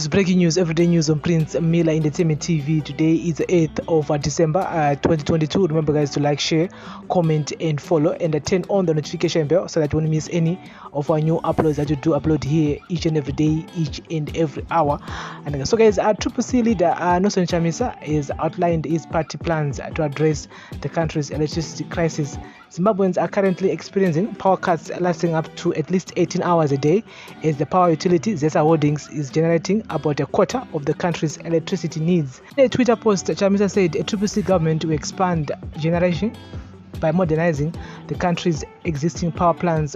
breaking news, everyday news on Prince Miller Entertainment TV. Today is the 8th of December 2022. Remember, guys, to like, share, comment, and follow, and turn on the notification bell so that you won't miss any of our new uploads that we do upload here each and every day, each and every hour. And so, guys, our CCC leader Nelson Chamisa has outlined his party plans to address the country's electricity crisis. Zimbabweans are currently experiencing power cuts lasting up to at least 18 hours a day, as the power utility Zesa Holdings is generating about a quarter of the country's electricity needs. In a Twitter post, Chamisa said a CCC government will expand generation by modernizing the country's existing power plants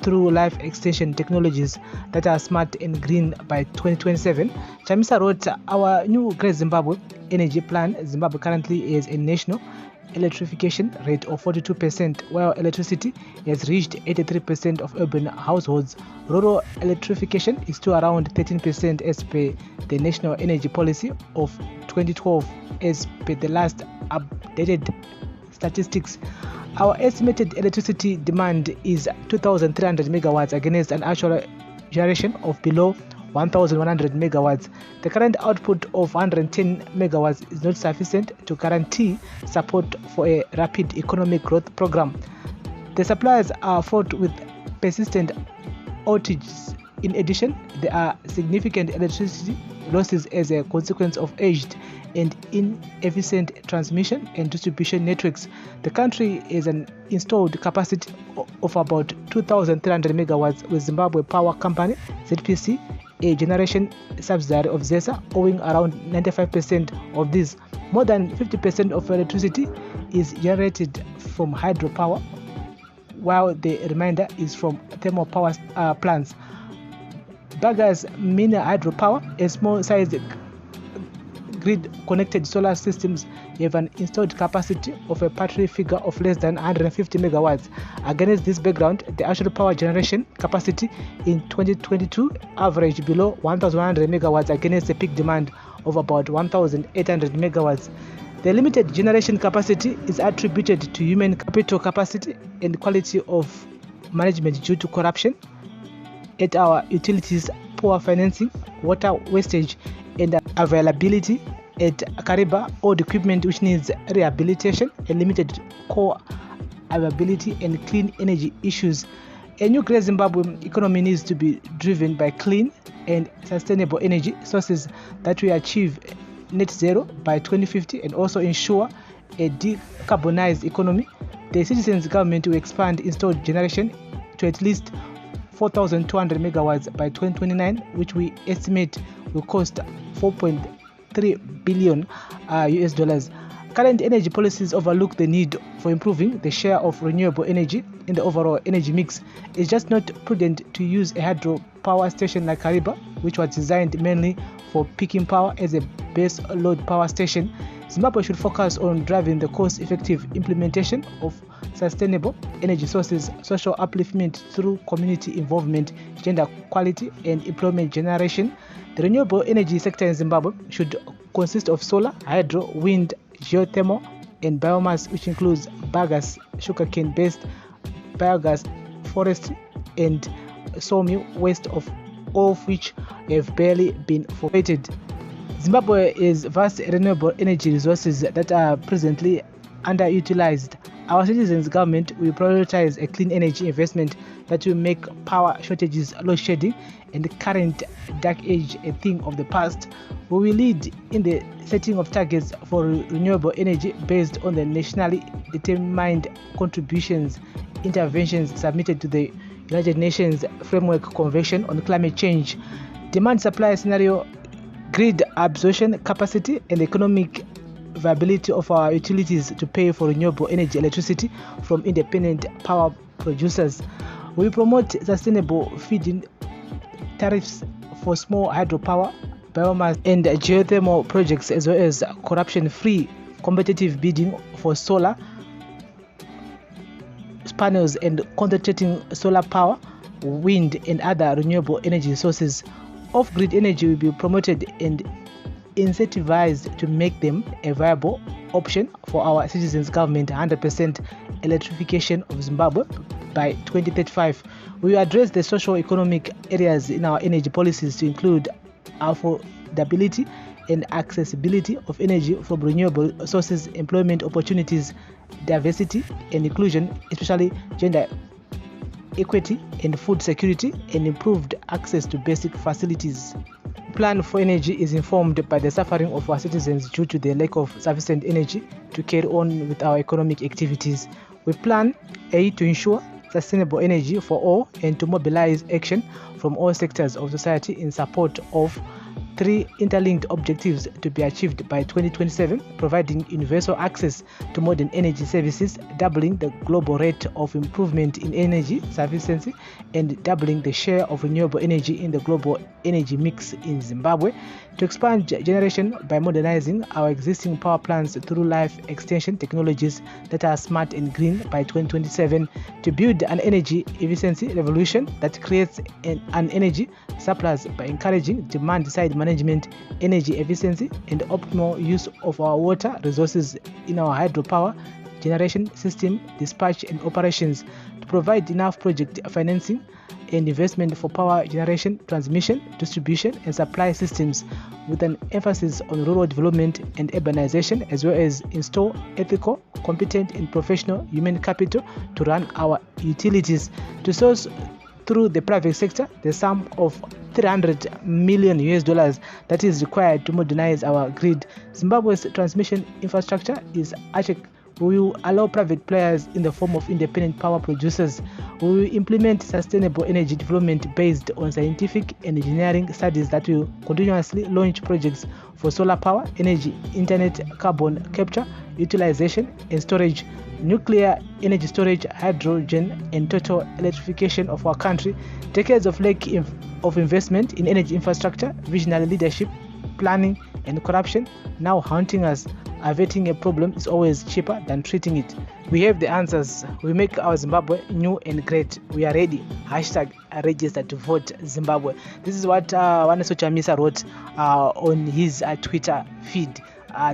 through life extension technologies that are smart and green by 2027. Chamisa wrote, "Our new Great Zimbabwe energy plan, Zimbabwe currently is a national electrification rate of 42%, while electricity has reached 83% of urban households. Rural electrification is still around 13% as per the National Energy Policy of 2012, as per the last updated statistics. Our estimated electricity demand is 2,300 megawatts against an actual generation of below 1,100 megawatts. The current output of 110 megawatts is not sufficient to guarantee support for a rapid economic growth program. The suppliers are fraught with persistent outages. In addition, there are significant electricity losses as a consequence of aged and inefficient transmission and distribution networks. The country has an installed capacity of about 2,300 megawatts, with Zimbabwe Power Company, ZPC, a generation subsidiary of ZESA, owing around 95% of this. More than 50% of electricity is generated from hydropower, while the remainder is from thermal power plants. Baga's mini hydropower, a small-sized grid-connected solar systems, have an installed capacity of a battery figure of less than 150 megawatts. Against this background, the actual power generation capacity in 2022 averaged below 1,100 megawatts against a peak demand of about 1,800 megawatts. The limited generation capacity is attributed to human capital capacity and quality of management due to corruption at our utilities, poor financing, water wastage, and availability at Kariba, old equipment which needs rehabilitation, and limited core availability and clean energy issues. A new Great Zimbabwe economy needs to be driven by clean and sustainable energy sources that will achieve net zero by 2050 and also ensure a decarbonized economy. The citizens' government will expand installed generation to at least 4,200 megawatts by 2029, which we estimate will cost 4.3 billion US dollars. Current energy policies overlook the need for improving the share of renewable energy in the overall energy mix. It's just not prudent to use a hydro power station like Kariba, which was designed mainly for peaking power, as a base load power station. Zimbabwe should focus on driving the cost-effective implementation of sustainable energy sources, social upliftment through community involvement, gender equality, and employment generation. The renewable energy sector in Zimbabwe should consist of solar, hydro, wind, geothermal, and biomass, which includes bagasse, sugarcane-based biogas, forestry, and sawmill waste, of all of which have barely been forfeited. Zimbabwe has vast renewable energy resources that are presently underutilized. Our citizens' government will prioritize a clean energy investment that will make power shortages, load shedding, and the current dark age a thing of the past. We will lead in the setting of targets for renewable energy based on the nationally determined contributions interventions submitted to the United Nations Framework Convention on Climate Change. Demand-supply scenario, grid absorption capacity, and economic viability of our utilities to pay for renewable energy electricity from independent power producers. We promote sustainable feed-in tariffs for small hydropower, biomass, and geothermal projects, as well as corruption-free competitive bidding for solar panels and concentrating solar power, wind, and other renewable energy sources. Off-grid energy will be promoted and incentivized to make them a viable option for our citizens' government. 100% electrification of Zimbabwe by 2035. We will address the socio-economic areas in our energy policies to include affordability and accessibility of energy from renewable sources, employment opportunities, diversity and inclusion, especially gender equity and food security, and improved access to basic facilities. Plan for energy is informed by the suffering of our citizens due to the lack of sufficient energy to carry on with our economic activities. We plan to ensure sustainable energy for all and to mobilize action from all sectors of society in support of 3 interlinked objectives to be achieved by 2027, providing universal access to modern energy services, doubling the global rate of improvement in energy sufficiency, and doubling the share of renewable energy in the global energy mix in Zimbabwe, to expand generation by modernizing our existing power plants through life extension technologies that are smart and green by 2027, to build an energy efficiency revolution that creates an energy surplus by encouraging demand-side management, energy efficiency, and optimal use of our water resources in our hydropower generation system, dispatch and operations, to provide enough project financing and investment for power generation, transmission, distribution and supply systems, with an emphasis on rural development and urbanization, as well as install ethical, competent and professional human capital to run our utilities, to source through the private sector the sum of $300 million that is required to modernize our grid. Zimbabwe's transmission infrastructure is archaic. We will allow private players in the form of independent power producers. We will implement sustainable energy development based on scientific and engineering studies that will continuously launch projects for solar power, energy, internet, carbon capture, utilization and storage, nuclear energy storage, hydrogen and total electrification of our country. Decades of lack of investment in energy infrastructure, visionary leadership, planning and corruption now haunting us. Averting a problem is always cheaper than treating it. We have the answers. We make our Zimbabwe new and great. We are ready. #register to vote Zimbabwe. This is what Nelson Chamisa wrote on his Twitter feed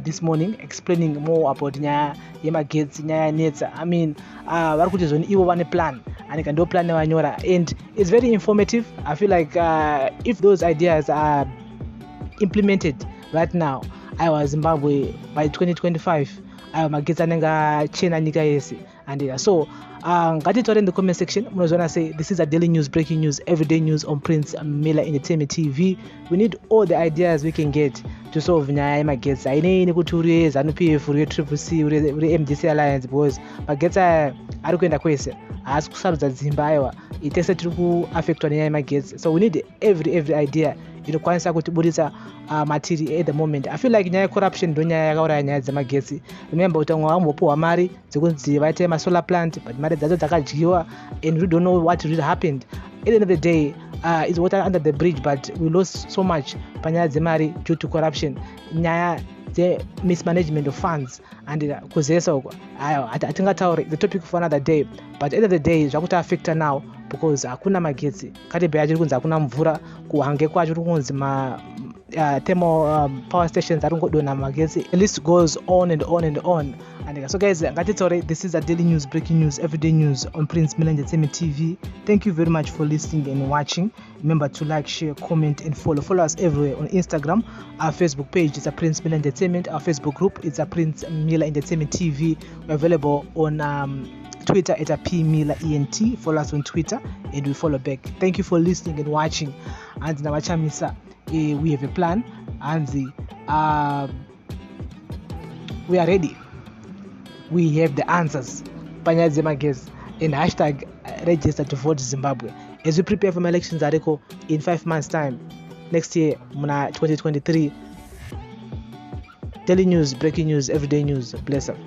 this morning, explaining more about nyaya yemagetsi, nyaya yanetsa. I mean, vari kuti zvoni ivo vane plan and ndo plan yavanyora, and it's very informative. I feel like if those ideas are implemented right now, Zimbabwe by 2025 magetsi anenge achena nyika yese. And so ngatitaure in the comment section. Munozona say this is a daily news, breaking news, everyday news on Prince Miller Entertainment TV. We need all the ideas we can get to solve nyaya yemagetsi. Ainei nekuti uri ZANU-PF, uri CCC, uri MDC Alliance, because magetsi ari kuenda kwese, haasi kusarudza dzimba. Aiwa, itese tiri kuaffectwa nenyaya yemagetsi. So we need every idea inokwanisa kutiburitsa matiri at the moment. I feel like nyaya corruption ndo nyaya yakauraya nyaya dzemagetsi. Remember kuti vamwe vambopuhwa mari dzekunzi vaite masolar plant, but mari dzacho dzakadyiwa, and we don't know what really happened. At the end of the day, it's water under the bridge, but we lost so much panyaya dzemari due to corruption, nyaya mismanagement of funds, and kuzesa uko. Atingataure the topic for another day, but at the end of the day zvakuti affecta now because hakuna magetsi. Kati achiri kunzi hakuna mvura, kuhange kwacho kuri kunzi thermal power stations ari kungodonha magetsi. The list goes on and on and on. And so guys, ngatitaure, this is a daily news, breaking news, everyday news on Prince Miller Entertainment TV. Thank you very much for listening and watching. Remember to like, share, comment and follow us everywhere on Instagram. Our Facebook page is a Prince Miller Entertainment. Our Facebook group is a Prince Miller Entertainment TV. We're available on Twitter at a PMillerENT. Follow us on Twitter and we follow back. Thank you for listening and watching. And now Chamisa, we have a plan, and we are ready. We have the answers. Panyaya dzemagetsi and #register to vote Zimbabwe. As we prepare for my elections article in 5 months time, next year, 2023. Daily news, breaking news, everyday news. Bless up.